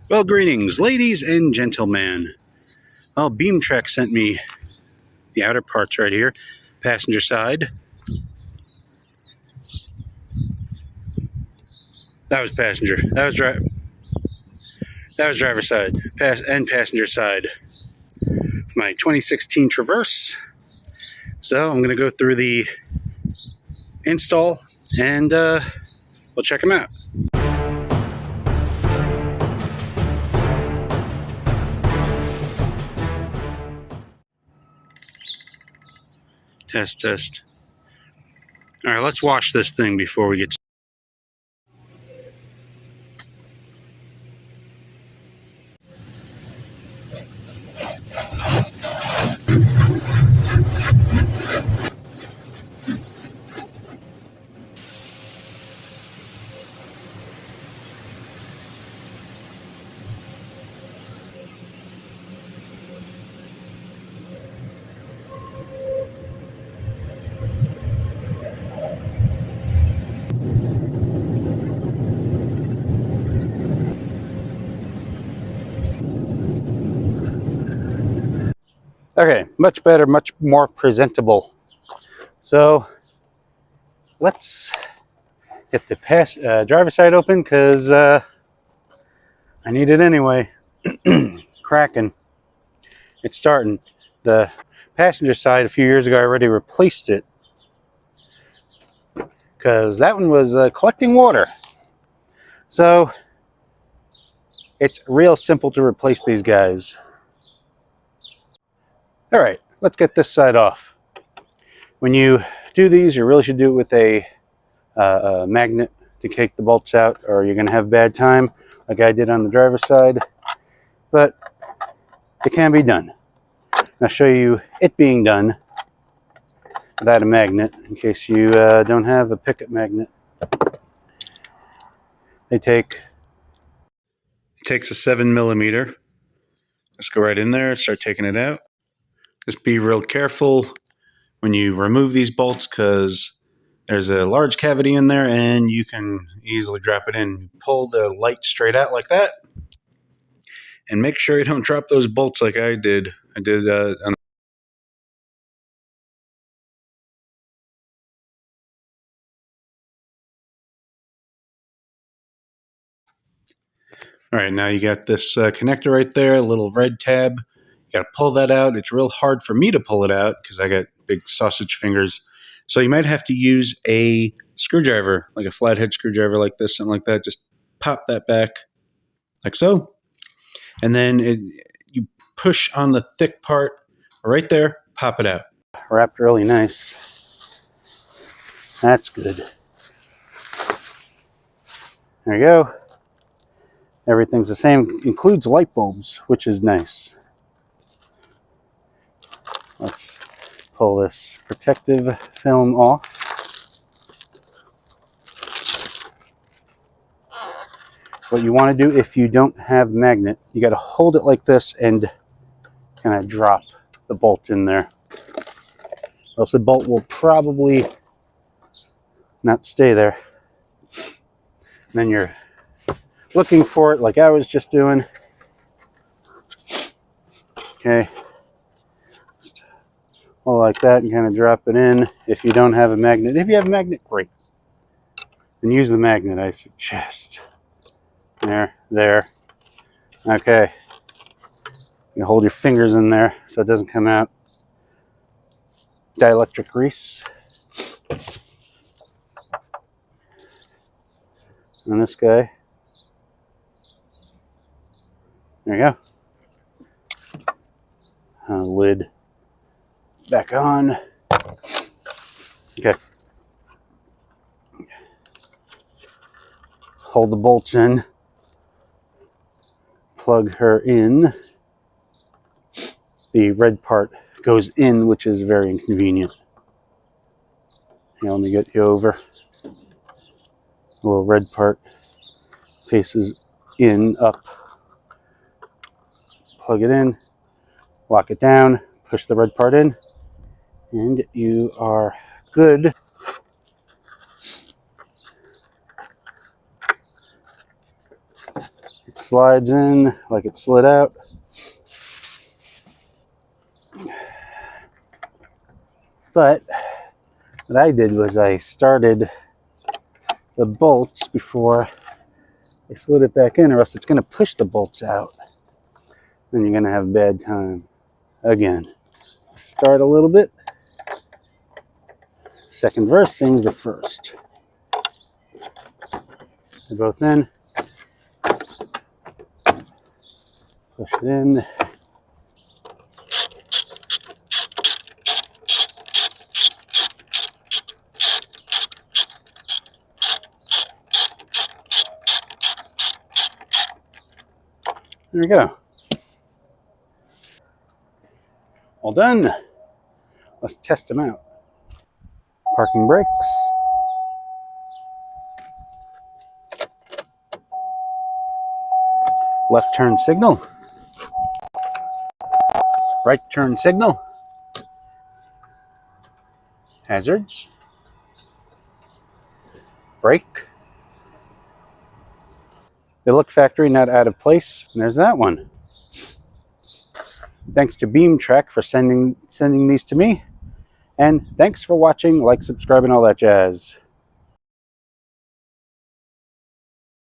Well, greetings, ladies and gentlemen. Well, BeamTrack sent me the outer parts right here. Passenger side. That was passenger. That was driver side. And passenger side. My 2016 Traverse. So I'm going to go through the install and we'll check them out. Test, test. All right, let's wash this thing before we get started. Okay, much better, much more presentable. So let's get the driver side open because I need it anyway. Cracking. It's starting. The passenger side a few years ago I already replaced it because that one was collecting water. So it's real simple to replace these guys. All right, let's get this side off. When you do these, you really should do it with a magnet to take the bolts out, or you're going to have bad time like I did on the driver's side. But it can be done. I'll show you it being done without a magnet in case you don't have a pickup magnet. It takes a 7mm. Let's go right in there, start taking it out. Just be real careful when you remove these bolts because there's a large cavity in there and you can easily drop it in. Pull the light straight out like that and make sure you don't drop those bolts like I did. I did on All right, now you got this connector right there, a little red tab. You got to pull that out. It's real hard for me to pull it out because I got big sausage fingers. So you might have to use a screwdriver, like a flathead screwdriver like this, something like that. Just pop that back like so. And then you push on the thick part right there, pop it out. Wrapped really nice. That's good. There you go. Everything's the same, includes light bulbs, which is nice. Let's pull this protective film off. What you want to do if you don't have a magnet, you got to hold it like this and kind of drop the bolt in there. Else the bolt will probably not stay there. And then you're looking for it like I was just doing. Okay. Just hold like that and kind of drop it in. If you don't have a magnet, if you have a magnet, great. Then use the magnet, I suggest. There. Okay. You hold your fingers in there so it doesn't come out. Dielectric grease. On this guy. There you go. Lid back on. Okay. Hold the bolts in. Plug her in. The red part goes in, which is very inconvenient. Let me get you over. The little red part faces in, up. Plug it in, lock it down, push the red part in, and you are good. It's slides in like it slid out. But what I did was I started the bolts before I slid it back in, or else it's going to push the bolts out. Then you're going to have a bad time. Again, start a little bit. Second verse, same as the first. They're both in. Push it in. There we go. All done. Let's test them out. Parking brakes. Left turn signal. Right turn signal. Hazards. Brake. They look factory, not out of place. And there's that one. Thanks to BeamTrack for sending these to me. And thanks for watching. Like, subscribe, and all that jazz.